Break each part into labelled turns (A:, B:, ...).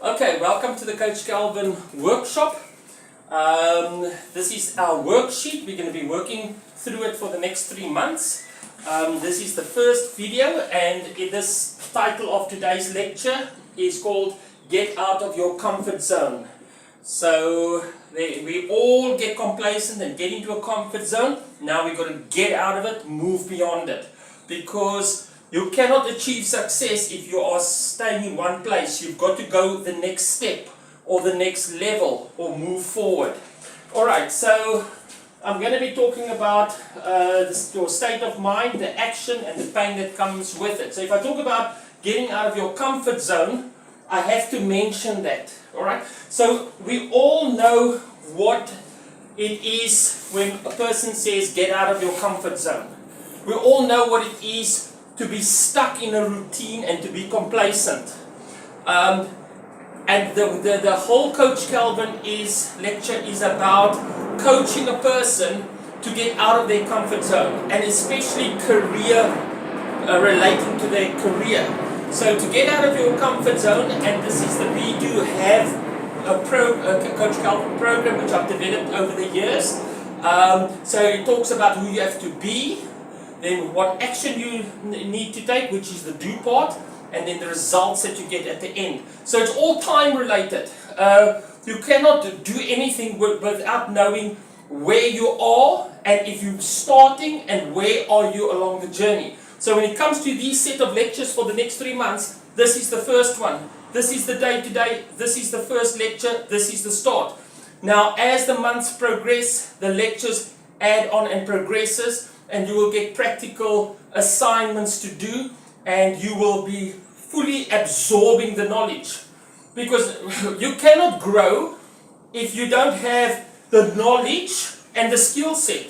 A: Okay, welcome to the Coach Calvin workshop. This is our worksheet. We're going to be working through it for the next 3 months. This is the first video, and this title of today's lecture is called Get Out of Your Comfort Zone. So we all get complacent and get into a comfort zone. Now we've got to get out of it, move beyond it. Because you cannot achieve success if you are staying in one place. You've got to go the next step or the next level or move forward. Alright, so I'm going to be talking about your state of mind, the action and the pain that comes with it. So if I talk about getting out of your comfort zone, I have to mention that. Alright, so we all know what it is when a person says get out of your comfort zone. We all know what it is to be stuck in a routine and to be complacent. And the whole Coach Calvin lecture is about coaching a person to get out of their comfort zone, and especially career, relating to their career. So to get out of your comfort zone, and this is we do have a Coach Calvin program which I've developed over the years. So it talks about who you have to be, then what action you need to take, which is the do part, and then the results that you get at the end. So it's all time related. You cannot do anything without knowing where you are, and if you're starting, and where are you along the journey. So when it comes to these set of lectures for the next 3 months, this is the first one. This is the day-to-day, this is the first lecture, this is the start. Now as the months progress, the lectures add on and progresses, and you will get practical assignments to do, and you will be fully absorbing the knowledge. Because you cannot grow if you don't have the knowledge and the skill set.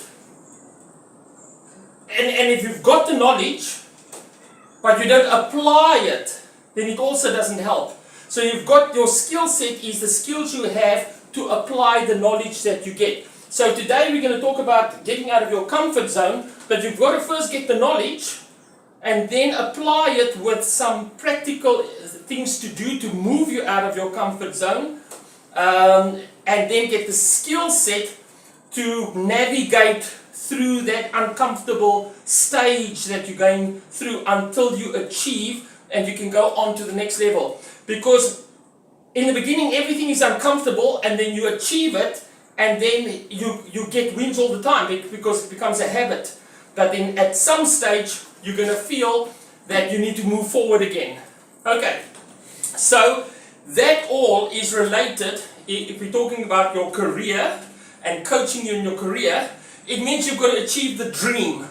A: And if you've got the knowledge, but you don't apply it, then it also doesn't help. So you've got your skill set is the skills you have to apply the knowledge that you get. So today we're going to talk about getting out of your comfort zone, but you've got to first get the knowledge and then apply it with some practical things to do to move you out of your comfort zone, and then get the skill set to navigate through that uncomfortable stage that you're going through until you achieve and you can go on to the next level. Because in the beginning everything is uncomfortable, and then you achieve it, and then you get wins all the time because it becomes a habit. But then at some stage you're going to feel that you need to move forward again. Okay, so that all is related. If we're talking about your career and coaching you in your career, it means you've got to achieve the dream,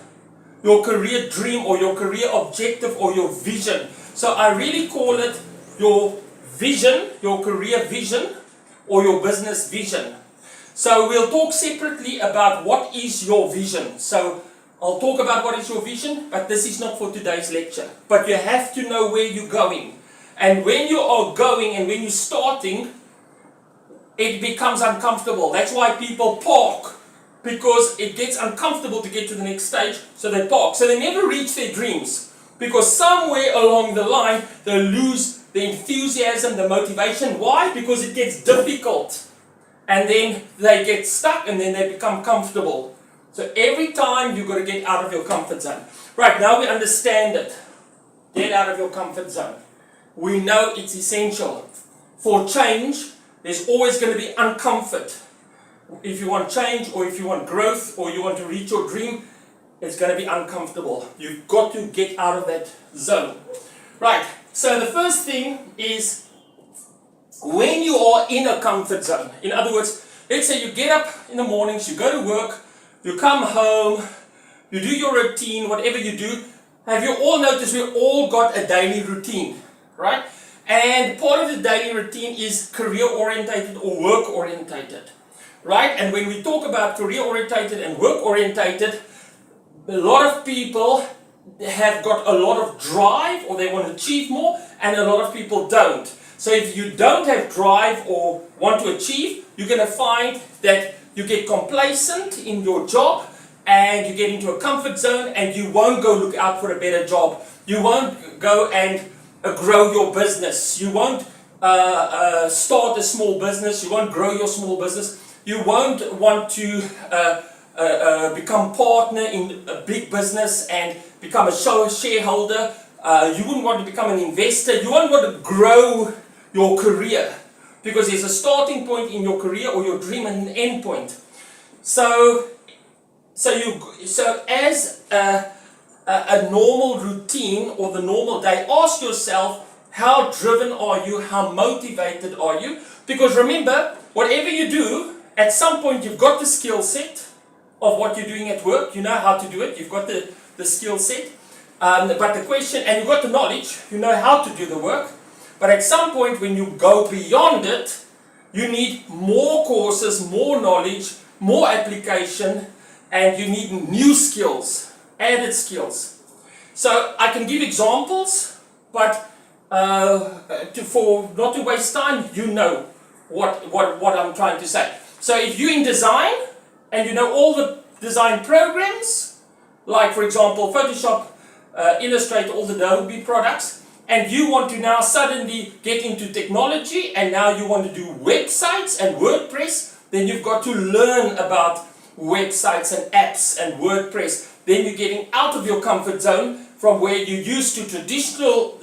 A: your career dream or your career objective or your vision. So I really call it your vision, your career vision or your business vision. So we'll talk separately about what is your vision. So I'll talk about what is your vision, but this is not for today's lecture. But you have to know where you're going. And when you are going and when you're starting, it becomes uncomfortable. That's why people park, because it gets uncomfortable to get to the next stage, so they park. So they never reach their dreams, because somewhere along the line they lose the enthusiasm, the motivation. Why? Because it gets difficult. And then they get stuck, and then they become comfortable. So every time you've got to get out of your comfort zone. Right, now we understand it. Get out of your comfort zone. We know it's essential. For change, there's always going to be uncomfort. If you want change, or if you want growth, or you want to reach your dream, it's going to be uncomfortable. You've got to get out of that zone. Right, so the first thing is when you are in a comfort zone. In other words, let's say you get up in the mornings, you go to work, you come home, you do your routine, whatever you do. Have you all noticed we all got a daily routine, right? And part of the daily routine is career orientated or work orientated, right? And when we talk about career orientated and work orientated, a lot of people have got a lot of drive, or they want to achieve more, and a lot of people don't. So if you don't have drive or want to achieve, you're going to find that you get complacent in your job, and you get into a comfort zone, and you won't go look out for a better job. You won't go and grow your business. You won't start a small business, you won't grow your small business, you won't want to become partner in a big business and become a shareholder, you wouldn't want to become an investor, you won't want to grow your career because there's a starting point in your career or your dream and an end point. So as a normal routine or the normal day, ask yourself, how driven are you? How motivated are you? Because remember, whatever you do, at some point you've got the skill set of what you're doing at work. You know how to do it. You've got the skill set. But the question, and you've got the knowledge. You know how to do the work. But at some point when you go beyond it, you need more courses, more knowledge, more application, and you need new skills, added skills. So I can give examples, but for not to waste time, you know what I'm trying to say. So if you're in design and you know all the design programs, like for example Photoshop, Illustrator, all the Adobe products, and you want to now suddenly get into technology and now you want to do websites and WordPress, then you've got to learn about websites and apps and WordPress. Then you're getting out of your comfort zone from where you're used to traditional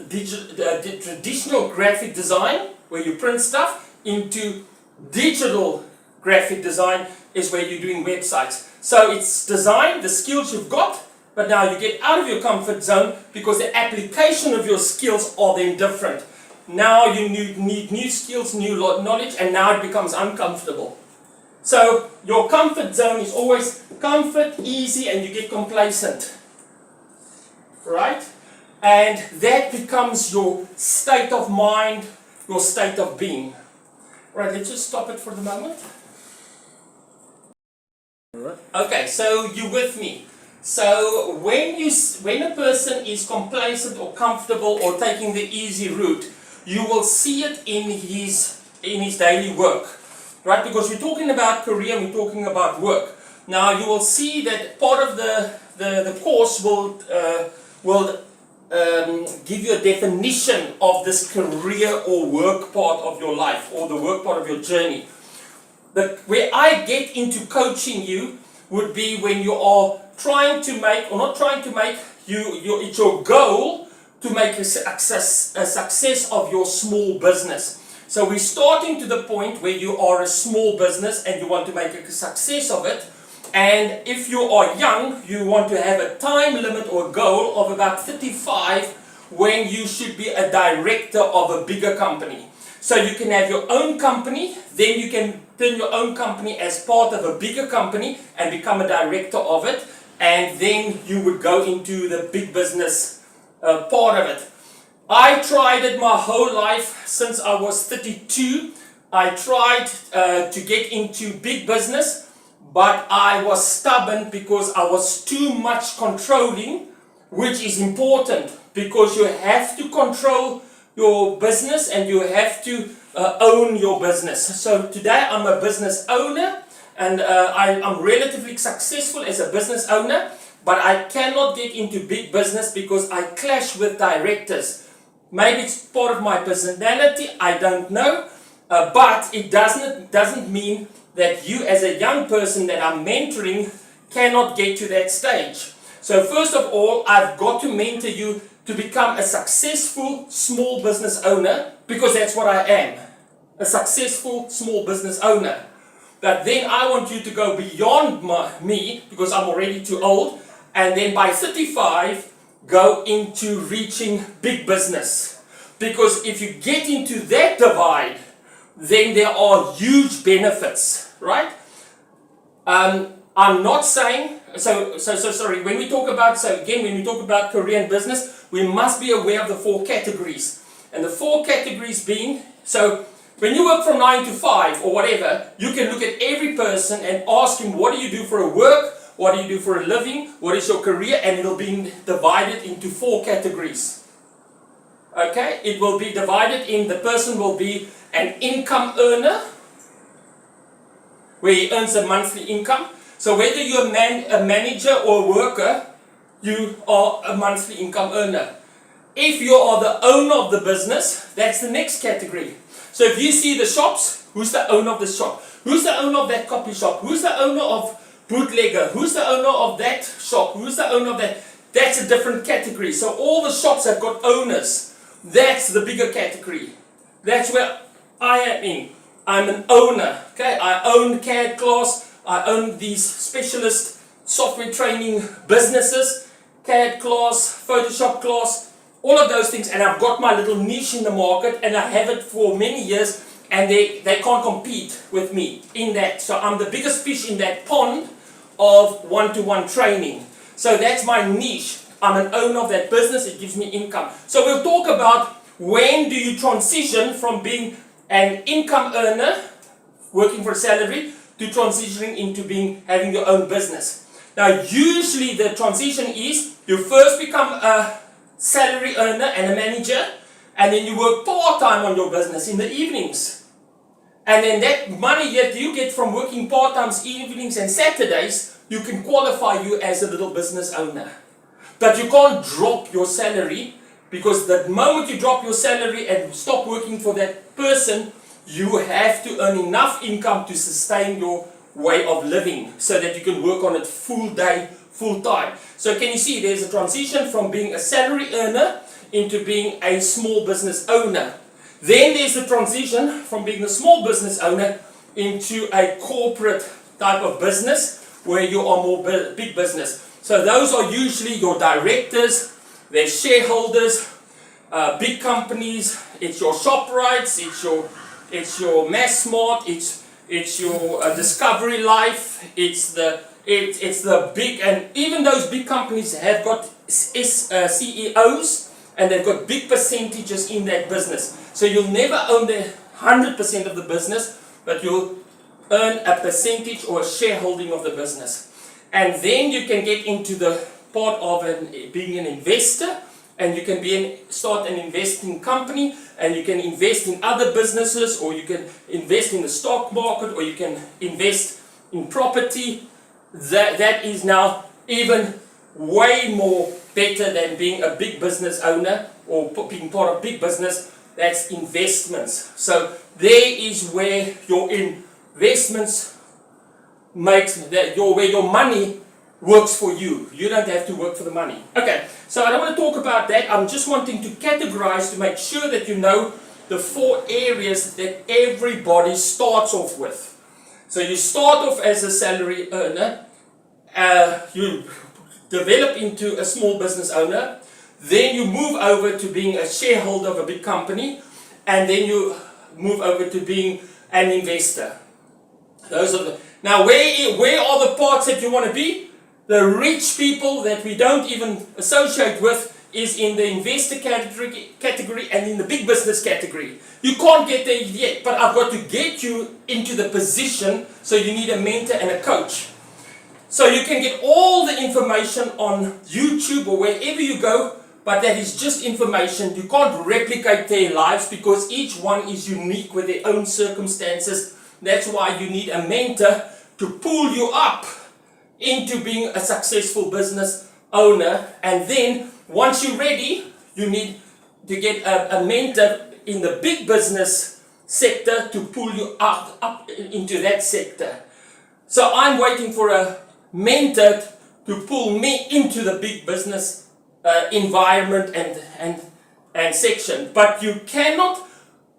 A: graphic design, where you print stuff, into digital graphic design is where you're doing websites. So it's design, the skills you've got, but now you get out of your comfort zone because the application of your skills are then different. Now you need new skills, new knowledge, and now it becomes uncomfortable. So your comfort zone is always comfort, easy, and you get complacent. Right? And that becomes your state of mind, your state of being. Right, let's just stop it for the moment. Okay, so you with me. So when a person is complacent or comfortable or taking the easy route, you will see it in his daily work. Right? Because we're talking about career, we're talking about work. Now you will see that part of the course will give you a definition of this career or work part of your life or the work part of your journey. Where I get into coaching you would be when you are trying to make, or not trying to make, it's your goal to make a success of your small business. So we're starting to the point where you are a small business and you want to make a success of it. And if you are young, you want to have a time limit or goal of about 35 when you should be a director of a bigger company. So you can have your own company, then you can turn your own company as part of a bigger company and become a director of it, and then you would go into the big business part of it. I tried it my whole life since I was 32. I tried to get into big business, but I was stubborn because I was too much controlling, which is important because you have to control your business and you have to own your business. So today I'm a business owner and I'm relatively successful as a business owner, but I cannot get into big business because I clash with directors. Maybe it's part of my personality, I don't know, but it doesn't mean that you as a young person that I'm mentoring cannot get to that stage. So first of all, I've got to mentor you to become a successful small business owner, because that's what I am, a successful small business owner. But then I want you to go beyond me, because I'm already too old, and then by 35, go into reaching big business. Because if you get into that divide, then there are huge benefits, right? I'm not saying, sorry, when we talk about career and business, we must be aware of the 4 categories. And the 4 categories being, so when you work from 9 to 5 or whatever, you can look at every person and ask him, what do you do for a work? What do you do for a living? What is your career? And it'll be divided into 4 categories. Okay, it will be divided in, the person will be an income earner, where he earns a monthly income. So whether you're a manager or a worker, you are a monthly income earner. If you are the owner of the business, that's the next category. So if you see the shops, who's the owner of the shop? Who's the owner of that copy shop? Who's the owner of bootlegger? Who's the owner of that shop? Who's the owner of that? That's a different category. So all the shops have got owners. That's the bigger category. That's where I am in. I'm an owner. Okay, I own CAD class. I own these specialist software training businesses, CAD class, Photoshop class, all of those things, and I've got my little niche in the market, and I have it for many years, and they can't compete with me in that. So I'm the biggest fish in that pond of one-to-one training. So that's my niche. I'm an owner of that business. It gives me income. So we'll talk about when do you transition from being an income earner, working for a salary, to transitioning into having your own business. Now usually the transition is you first become a salary earner and a manager, and then you work part-time on your business in the evenings. And then that money that you get from working part-time evenings and Saturdays, you can qualify you as a little business owner. But you can't drop your salary, because the moment you drop your salary and stop working for that person, you have to earn enough income to sustain your way of living so that you can work on it full day, full time. So can you see there's a transition from being a salary earner into being a small business owner. Then there's the transition from being a small business owner into a corporate type of business where you are more big business. So those are usually your directors, their shareholders, big companies. It's your ShopRites, it's your Massmart, it's your Discovery Life, it's the big, and even those big companies have got CEOs, and they've got big percentages in that business. So you'll never own the 100% of the business, but you'll earn a percentage or a shareholding of the business. And then you can get into the part of being an investor, and you can start an investing company, and you can invest in other businesses, or you can invest in the stock market, or you can invest in property. That is now even way more better than being a big business owner or being part of big business. That's investments. So there is where your investments where your money works for you. You don't have to work for the money. Okay, so I don't want to talk about that. I'm just wanting to categorize to make sure that you know the 4 areas that everybody starts off with. So you start off as a salary earner, you develop into a small business owner, then you move over to being a shareholder of a big company, and then you move over to being an investor. Those are now where are the parts that you want to be? The rich people that we don't even associate with is in the investor category and in the big business category. You can't get there yet, but I've got to get you into the position, so you need a mentor and a coach. So you can get all the information on YouTube or wherever you go, but that is just information. You can't replicate their lives because each one is unique with their own circumstances. That's why you need a mentor to pull you up into being a successful business owner. And then once you're ready, you need to get a mentor in the big business sector to pull you up into that sector. So I'm waiting for a mentor to pull me into the big business environment and section. But you cannot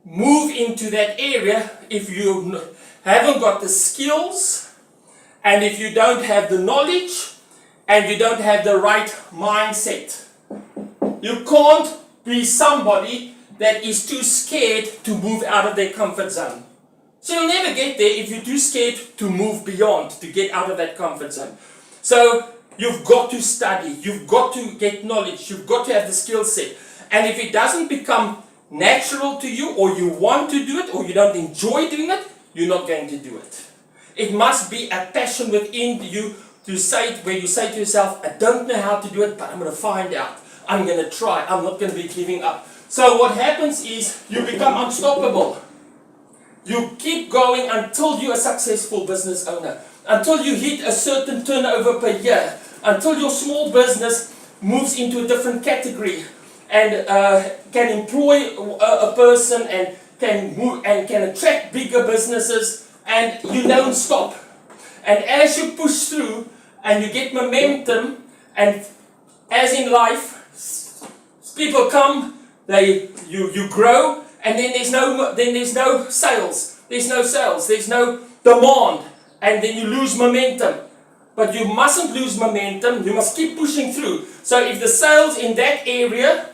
A: move into that area if you haven't got the skills, and if you don't have the knowledge, and you don't have the right mindset. You can't be somebody that is too scared to move out of their comfort zone. So you'll never get there if you're too scared to move beyond, to get out of that comfort zone. So you've got to study, you've got to get knowledge, you've got to have the skill set. And if it doesn't become natural to you, or you want to do it, or you don't enjoy doing it, you're not going to do it. It must be a passion within you to say it, where you say to yourself, I don't know how to do it, but I'm going to find out. I'm going to try. I'm not going to be giving up. So what happens is you become unstoppable. You keep going until you're a successful business owner, until you hit a certain turnover per year, until your small business moves into a different category and can employ a person and can move and can attract bigger businesses, and you don't stop. And as you push through and you get momentum, and as in life, people come, you grow, and then there's no sales, there's no demand, and then you lose momentum. But you mustn't lose momentum, you must keep pushing through. So if the sales in that area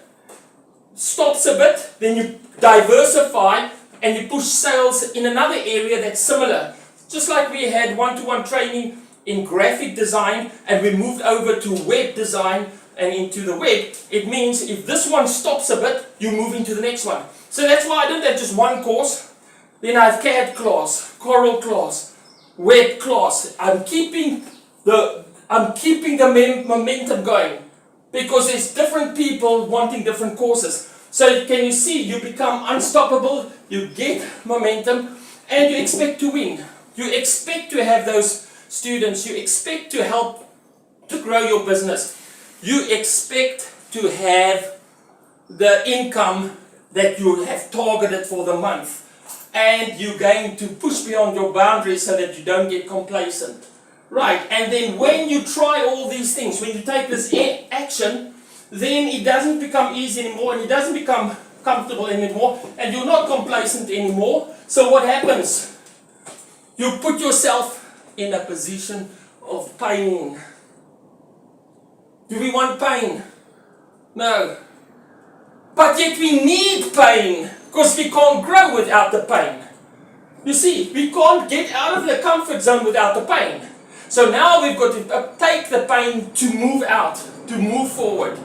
A: stops a bit, then you diversify and you push sales in another area that's similar. Just like we had one-to-one training in graphic design and we moved over to web design and into the web, it means if this one stops a bit, you move into the next one. So that's why I don't have just one course. Then I have CAD class, Coral class, web class. I'm keeping the momentum going because there's different people wanting different courses. So can you see, you become unstoppable, you get momentum, and you expect to win. You expect to have those students, you expect to help to grow your business. You expect to have the income that you have targeted for the month. And you're going to push beyond your boundaries so that you don't get complacent. Right, and then when you try all these things, when you take this action, then it doesn't become easy anymore and it doesn't become comfortable anymore and you're not complacent anymore. So what happens? You put yourself in a position of pain. Do we want pain? No. But yet we need pain because we can't grow without the pain. You see, we can't get out of the comfort zone without the pain. So now we've got to take the pain to move out, to move forward.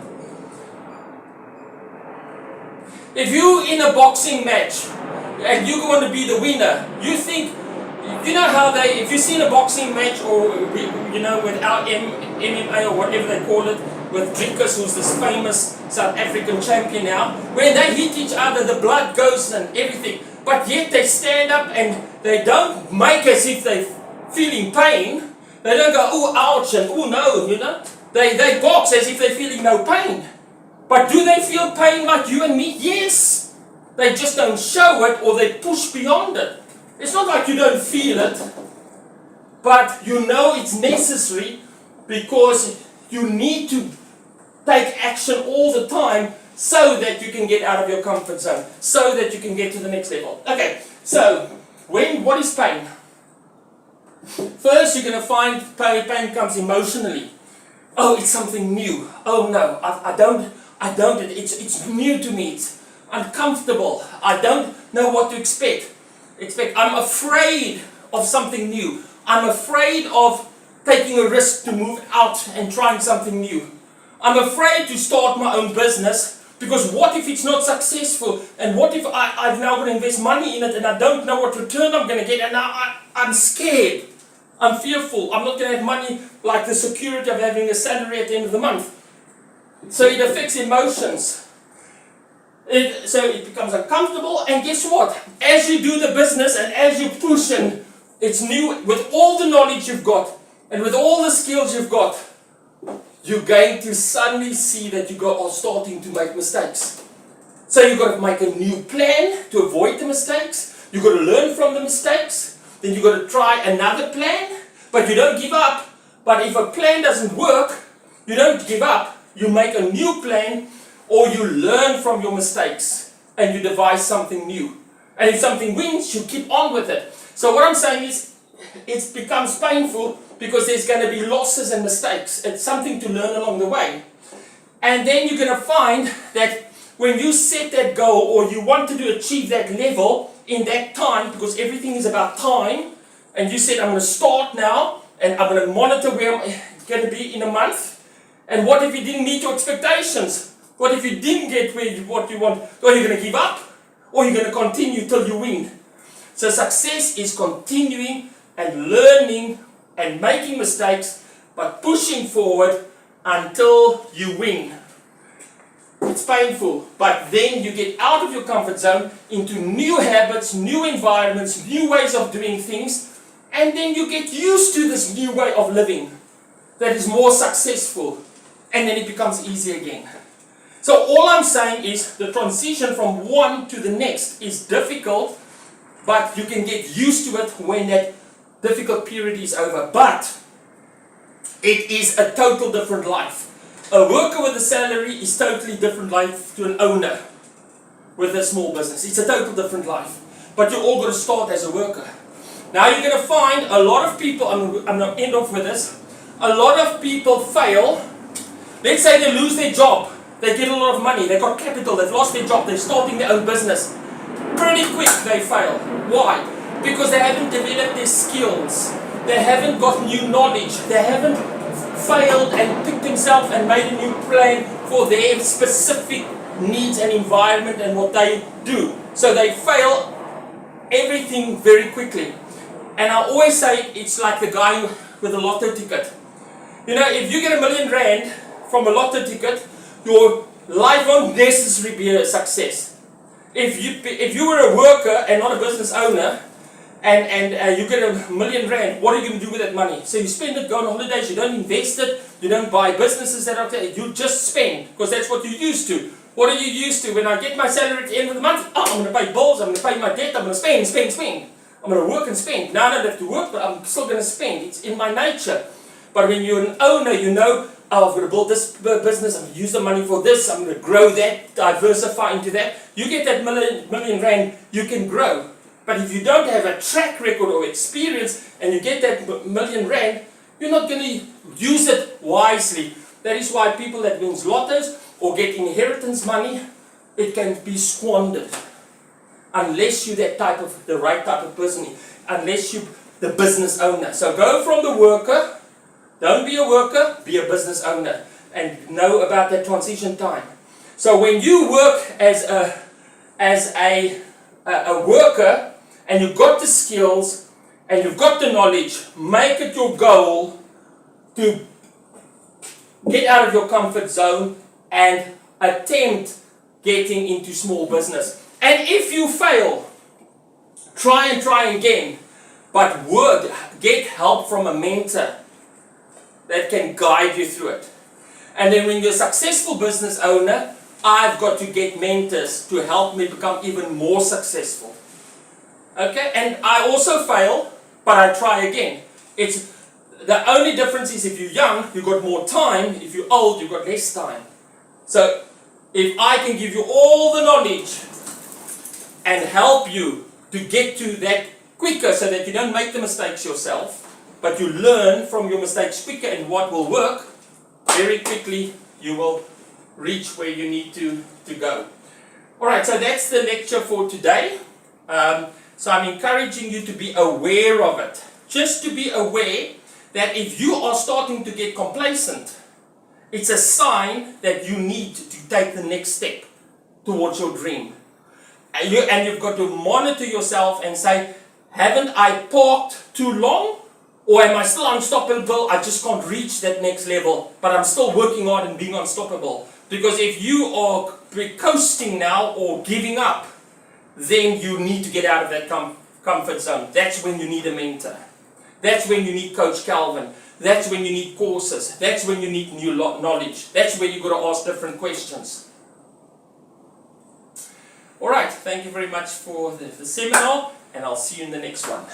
A: If you're in a boxing match and you're going to be the winner, you think, you know how if you've seen a boxing match or, with our MMA or whatever they call it, with Drinkers, who's this famous South African champion now, when they hit each other, the blood goes and everything, but yet they stand up and they don't make as if they're feeling pain. They don't go, oh, ouch, and oh, no, They box as if they're feeling no pain. But do they feel pain like you and me? Yes. They just don't show it or they push beyond it. It's not like you don't feel it, but you know it's necessary because you need to take action all the time so that you can get out of your comfort zone, so that you can get to the next level. Okay, so what is pain? First, you're going to find pain comes emotionally. Oh, it's something new. Oh no, I don't. It's new to me. It's uncomfortable. I don't know what to expect. I'm afraid of something new. I'm afraid of taking a risk to move out and trying something new. I'm afraid to start my own business because what if it's not successful? And what if I've now got to invest money in it and I don't know what return I'm going to get and now I'm scared. I'm fearful. I'm not going to have money like the security of having a salary at the end of the month. So it affects emotions. So it becomes uncomfortable, and guess what? As you do the business and as you push and it's new, with all the knowledge you've got and with all the skills you've got, you're going to suddenly see that you are starting to make mistakes. So you've got to make a new plan to avoid the mistakes. You've got to learn from the mistakes. Then you've got to try another plan, but you don't give up. But if a plan doesn't work, you don't give up. You make a new plan, or you learn from your mistakes and you devise something new. And if something wins, you keep on with it. So what I'm saying is, it becomes painful because there's going to be losses and mistakes. It's something to learn along the way. And then you're going to find that when you set that goal or you wanted to achieve that level in that time, because everything is about time, and you said, I'm going to start now and I'm going to monitor where I'm going to be in a month. And what if you didn't meet your expectations? What if you didn't get what you want? Are you going to give up? Or are you going to continue till you win? So success is continuing and learning and making mistakes, but pushing forward until you win. It's painful, but then you get out of your comfort zone into new habits, new environments, new ways of doing things, and then you get used to this new way of living that is more successful, and then it becomes easy again. So all I'm saying is the transition from one to the next is difficult, but you can get used to it when that difficult period is over. But it is a total different life. A worker with a salary is totally different life to an owner with a small business. It's a total different life. But you're all going to start as a worker. Now you're going to find a lot of people, I'm going to end off with this, a lot of people fail. Let's say they lose their job. They get a lot of money, they've got capital, they've lost their job, they're starting their own business. Pretty quick they fail. Why? Because they haven't developed their skills. They haven't got new knowledge. They haven't failed and picked themselves and made a new plan for their specific needs and environment and what they do. So they fail everything very quickly. And I always say it's like the guy with a lotto ticket. You know, if you get $1 million from a lotto ticket, your life won't necessarily be a success. If you were a worker and not a business owner, and you get $1 million, what are you going to do with that money? So you spend it, go on holidays, you don't invest it, you don't buy businesses that are there, you just spend, because that's what you're used to. What are you used to? When I get my salary at the end of the month, I'm going to pay bills, I'm going to pay my debt, I'm going to spend. I'm going to work and spend. Now I don't have to work, but I'm still going to spend. It's in my nature. But when you're an owner, you know, oh, I'm going to build this business, I'm going to use the money for this, I'm going to grow that, diversify into that. You get that million rand, you can grow. But if you don't have a track record or experience and you get that $1 million, you're not going to use it wisely. That is why people that win lottos or get inheritance money, it can be squandered. Unless you're the right type of person, unless you're the business owner. So go from the worker. Don't be a worker, be a business owner and know about that transition time. So when you work as a worker and you've got the skills and you've got the knowledge, make it your goal to get out of your comfort zone and attempt getting into small business. And if you fail, try again, but get help from a mentor that can guide you through it. And then when you're a successful business owner, I've got to get mentors to help me become even more successful. Okay, and I also fail, but I try again. It's the only difference is if you're young, you've got more time. If you're old, you've got less time. So if I can give you all the knowledge and help you to get to that quicker so that you don't make the mistakes yourself, but you learn from your mistakes quicker and what will work, very quickly you will reach where you need to go. Alright, so that's the lecture for today. So I'm encouraging you to be aware of it. Just to be aware that if you are starting to get complacent, it's a sign that you need to take the next step towards your dream. And you've got to monitor yourself and say, haven't I parked too long? Or am I still unstoppable? I just can't reach that next level, but I'm still working hard and being unstoppable. Because if you are coasting now or giving up, then you need to get out of that comfort zone. That's when you need a mentor. That's when you need Coach Calvin. That's when you need courses. That's when you need new knowledge. That's where you've got to ask different questions. Alright, thank you very much for the seminar, and I'll see you in the next one.